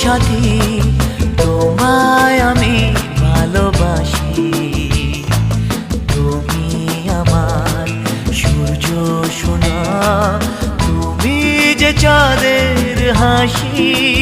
সাথী, তোমায় আমি ভালোবাসি। তুমি আমার সূর্য সোনা, তুমি যে চাঁদের হাসি।